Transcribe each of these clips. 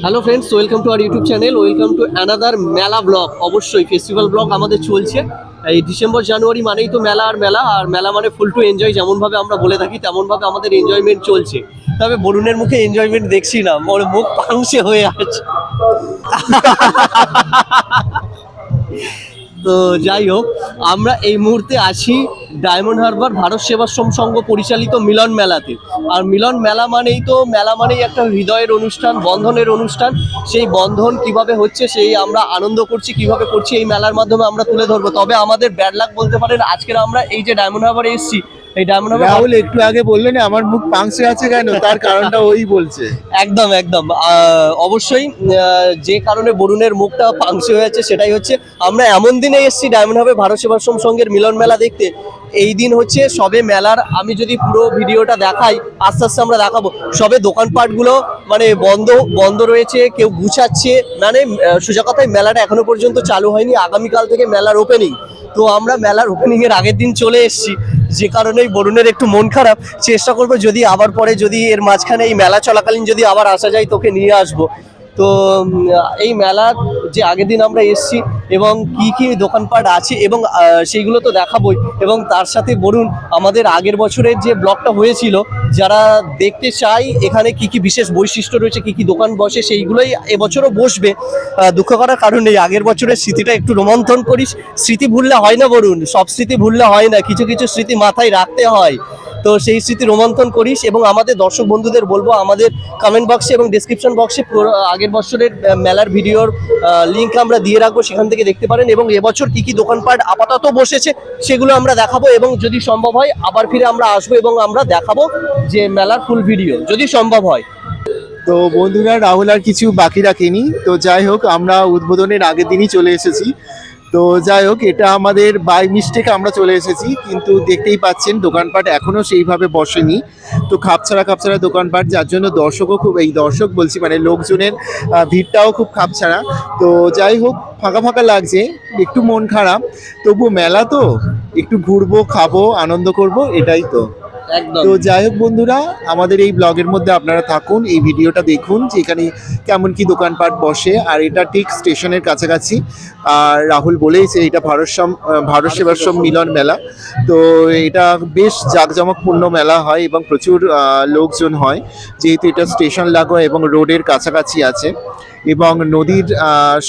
Hello friends, welcome to our YouTube channel, welcome to another মেলা blog. অবশ্যই festival blog আমাদের চলছে। এই ডিসেম্বর জানুয়ারি মানেই তো মেলা, আর মেলা আর মেলা মানে ফুল টু এনজয়, যেমনভাবে আমরা বলে থাকি তেমনভাবে আমাদের এনজয়মেন্ট চলছে। তবে বরুণের মুখে এনজয়মেন্ট দেখছি না, ওর মুখ পাংশে হয়ে আছে। তো যাই হোক, আমরা এই মুহূর্তে আছি ডায়মন্ড হারবার ভারত সেবাশ্রম সংঘ পরিচালিত মিলন মেলাতে। আর মিলন মেলা মানেই একটা হৃদয়ের অনুষ্ঠান, বন্ধনের অনুষ্ঠান। সেই বন্ধন কিভাবে হচ্ছে, সেই আমরা আনন্দ করছি কিভাবে করছি, এই মেলার মাধ্যমে আমরা তুলে ধরবো। তবে আমাদের ব্যাড লাক বলতে পারেন, আজকের আমরা এই যে ডায়মন্ড হারবারে এসেছি, এই ডায়মন্ড হারবার রাহুল একটু আগে বললেন আমার মুখ পাংশে আছে কেন, তার কারণটা ওই বলছে। একদম একদম অবশ্যই যে কারণে বরুণের মুখটা পাংশে হয়ে আছে সেটাই হচ্ছে, আমরা এমন দিনে এসেছি ডায়মন্ড হারবার ভারত সেবাশ্রম সংঘের মিলন মেলা দেখতে। এই দিন হচ্ছে সবে মেলার, আমি যদি পুরো ভিডিওটা দেখাই, আস্তে আস্তে আমরা দেখাবো, সবে দোকানপাটগুলো মানে বন্ধ রয়েছে, কেউ গুছাচ্ছে, মানে সোজা কথায় মেলাটা এখনো পর্যন্ত চালু হয়নি। আগামীকাল থেকে মেলার ওপেনিং। তো আমরা মেলার ওপেনিং এর আগের দিন চলে এসেছি, যে কারণেই বরুণের একটু মন খারাপ। চেষ্টা করবো যদি আবার পরে, যদি এর মাঝখানে এই মেলা চলাকালীন যদি আবার আসা যায়, তোকে নিয়ে আসবো। তো এই মেলার যে আগের দিন আমরা এসেছি এবং কি কি দোকানপাট আছে এবং সেইগুলো তো দেখাবোই। এবং তার সাথে বরুণ আমাদের আগের বছরের যে ব্লগটা হয়েছিল, যারা দেখতে চাই এখানে কি কি বিশেষ বৈশিষ্ট্য রয়েছে, কি কি দোকান বসে, সেইগুলোই এবছরও বসবে। দুঃখ করার কারণ নেই, আগের বছরের স্মৃতিটা একটু রোমন্থন করিস। স্মৃতি ভুললে হয় না বরুণ, সব স্মৃতি ভুললে হয় না, কিছু কিছু স্মৃতি মাথায় রাখতে হয়। তো সেই স্মৃতি রোমন্থন করিস। এবং আমাদের দর্শক বন্ধুদের বলবো, আমাদের কমেন্ট বক্সে এবং ডেসক্রিপশন বক্সে আগের বছরের মেলার ভিডিওর লিঙ্ক আমরা দিয়ে রাখবো, সেখান থেকে দেখতে পারেন। এবং এবছর কি কি দোকানপাট আপাতত বসেছে সেগুলো আমরা দেখাবো, এবং যদি সম্ভব হয় আবার ফিরে আমরা আসবো এবং আমরা দেখাবো যে মেলার ফুল ভিডিও, যদি সম্ভব হয়। তো বন্ধুরা, রাহুল আর কিছু বাকি রাখেনি। তো যাই হোক, আমরা উদ্বোধনের আগের দিনই চলে এসেছি। তো যাই হোক, এটা আমাদের বাই মিস্টেক আমরা চলে এসেছি, কিন্তু দেখতেই পাচ্ছেন দোকানপাট এখনো সেইভাবে বসেনি। তো খাপছাড়া দোকানপাট, যার জন্য দর্শকও খুব, এই দর্শক বলছি মানে লোকজনের ভিড়টাও খুব খাপছাড়া। তো যাই হোক, ফাঁকা ফাঁকা লাগছে, একটু মন খারাপ। তবু মেলা তো, একটু ঘুরবো, খাবো, আনন্দ করব, এটাই তো। একদম। তো যাই হোক বন্ধুরা, আমাদের এই ব্লগের মধ্যে আপনারা থাকুন, এই ভিডিওটা দেখুন যে এখানে কেমন কি দোকানপাট বসে। আর এটা ঠিক স্টেশনের কাছাকাছি। আর রাহুল বলেইছে এটা ভারত সেবাশ্রম মিলন মেলা। তো এটা বেশ জাঁকজমকপূর্ণ মেলা হয় এবং প্রচুর লোকজন হয়, যেহেতু এটা স্টেশন লাগোয়া এবং রোডের কাছাকাছি আছে এবং নদীর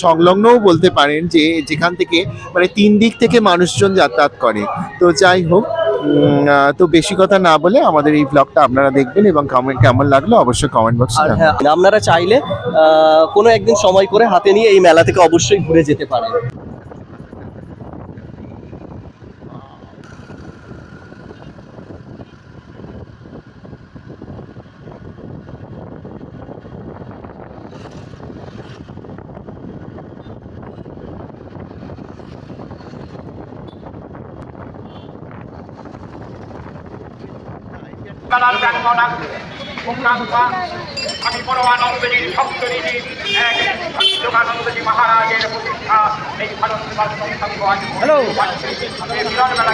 সংলগ্নও বলতে পারেন, যে যেখান থেকে মানে 3 দিক থেকে মানুষজন যাতায়াত করে। তো যাই হোক, তো বেশি কথা না বলে আমাদের এই ব্লগটা আপনারা দেখবেন এবং কেমন লাগলো অবশ্যই কমেন্ট বক্সে আর জানাবেন। হ্যাঁ, আপনারা চাইলে কোনো একদিন সময় করে হাতে নিয়ে এই মেলা থেকে অবশ্যই ঘুরে যেতে পারেন। আমি পরমানন্দজির ভক্তনীতি যোগানন্দজি মহারাজের প্রতিষ্ঠা এই ভারত সেবাশ্রম সংঘ মিলন মেলা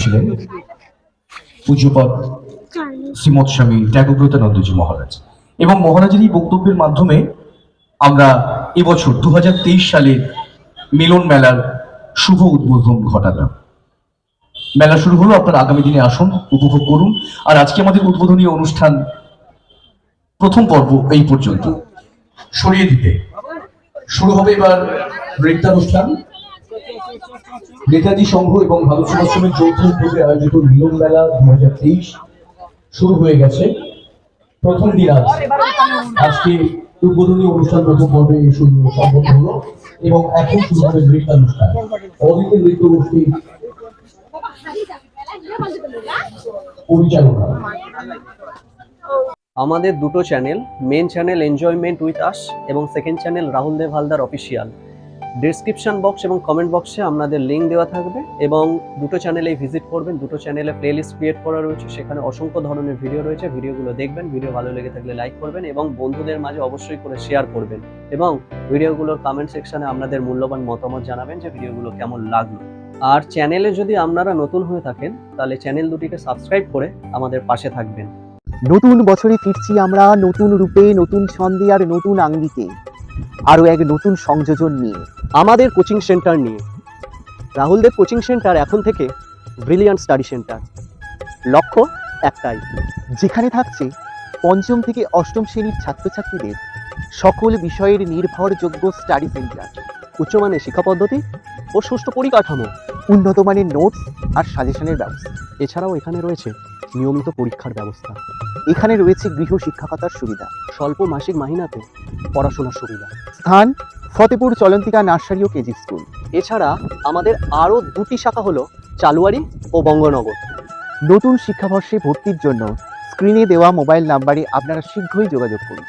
ছিলেন পূজ্যপদ শ্রীমৎ স্বামী ত্যাগব্রতানন্দজি মহারাজ। এবং মহারাজের এই বক্তব্যের মাধ্যমে আমরা এবছর 2023 সালে মিলন মেলার শুভ উদ্বোধন ঘটালাম। মেলা শুরু হলো, আপনারা আগামী দিনে আসুন, উপভোগ করুন। আর আজকে আমাদের উদ্বোধনী অনুষ্ঠান প্রথম পর্ব এই পর্যন্ত। সরিয়ে দিতে শুরু হবে এবার নৃত্যানুষ্ঠান। নেতাজি সংঘ এবং ভারত সেবাশ্রমের যৌথ উদ্যোগে আয়োজিত মিলন মেলা 2023 শুরু হয়ে গেছে। প্রথম দিন আজকে উদ্বোধনী অনুষ্ঠান প্রথম পর্বে সম্পন্ন হলো এবং এখন শুরু হবে নৃত্যানুষ্ঠান। অদিতের নৃত্য গোষ্ঠী পরিচালনা। আমাদের দুটো channel, main channel enjoyment with us এবং second channel Rahul Dev Haldar official, description box এবং কমেন্ট বক্সে আপনাদের লিঙ্ক দেওয়া থাকবে এবং দুটো চ্যানেলেই ভিজিট করবেন। দুটো চ্যানেলে প্লেলিস্ট ক্রিয়েট করা রয়েছে, সেখানে অসংখ্য ধরনের ভিডিও রয়েছে। ভিডিওগুলো দেখবেন, ভিডিও ভালো লেগে থাকলে লাইক করবেন এবং বন্ধুদের মাঝে অবশ্যই করে শেয়ার করবেন এবং ভিডিওগুলোর কমেন্ট সেকশনে আপনাদের মূল্যবান মতামত জানাবেন যে ভিডিওগুলো কেমন লাগলো। আর চ্যানেলে যদি আপনারা নতুন হয়ে থাকেন তাহলে চ্যানেল দুটিকে সাবস্ক্রাইব করে আমাদের পাশে থাকবেন। নতুন বছরে ফিরছি আমরা নতুন রূপে, নতুন ছন্দে আর নতুন আঙ্গিকে, আরও এক নতুন সংযোজন নিয়ে। আমাদের কোচিং সেন্টার নিয়ে রাহুলদেব কোচিং সেন্টার এখন থেকে ব্রিলিয়ান্ট স্টাডি সেন্টার। লক্ষ্য একটাই, যেখানে থাকছে পঞ্চম থেকে অষ্টম শ্রেণীর ছাত্রছাত্রীদের সকল বিষয়ের নির্ভরযোগ্য স্টাডি সেন্টার, উচ্চমানের শিক্ষা পদ্ধতি ও সুষ্ঠু পরিকাঠামো, উন্নত মানের নোটস আর সাজেশনের ব্যবস্থা। এছাড়াও এখানে রয়েছে নিয়মিত পরীক্ষার ব্যবস্থা। এখানে রয়েছে গৃহ শিক্ষকতার সুবিধা, স্বল্প মাসিক মাহিনাতে পড়াশোনার সুবিধা। স্থান ফতেপুর চলন্তিকা নার্সারি ও কেজি স্কুল। এছাড়া আমাদের আরও দুটি শাখা হলো চালুয়ারি ও বঙ্গনগর। নতুন শিক্ষাবর্ষে ভর্তির জন্য স্ক্রিনে দেওয়া মোবাইল নাম্বারে আপনারা শীঘ্রই যোগাযোগ করুন।